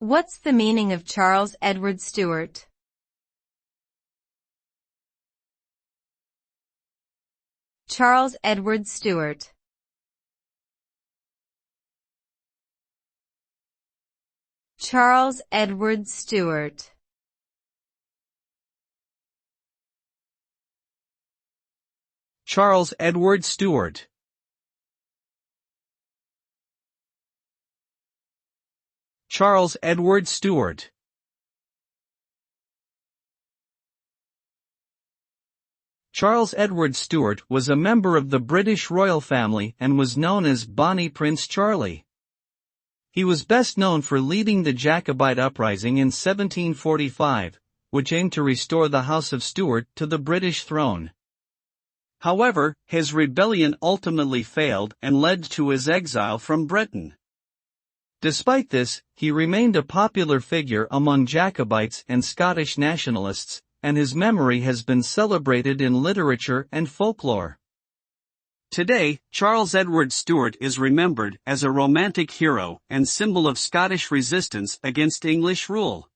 What's the meaning of Charles Edward Stuart? Charles Edward Stuart. Charles Edward Stuart. Charles Edward Stuart. Charles Edward Stuart. Charles Edward Stuart was a member of the British royal family and was known as Bonnie Prince Charlie. He was best known for leading the Jacobite uprising in 1745, which aimed to restore the House of Stuart to the British throne. However, his rebellion ultimately failed and led to his exile from Britain. Despite this, he remained a popular figure among Jacobites and Scottish nationalists, and his memory has been celebrated in literature and folklore. Today, Charles Edward Stuart is remembered as a romantic hero and symbol of Scottish resistance against English rule.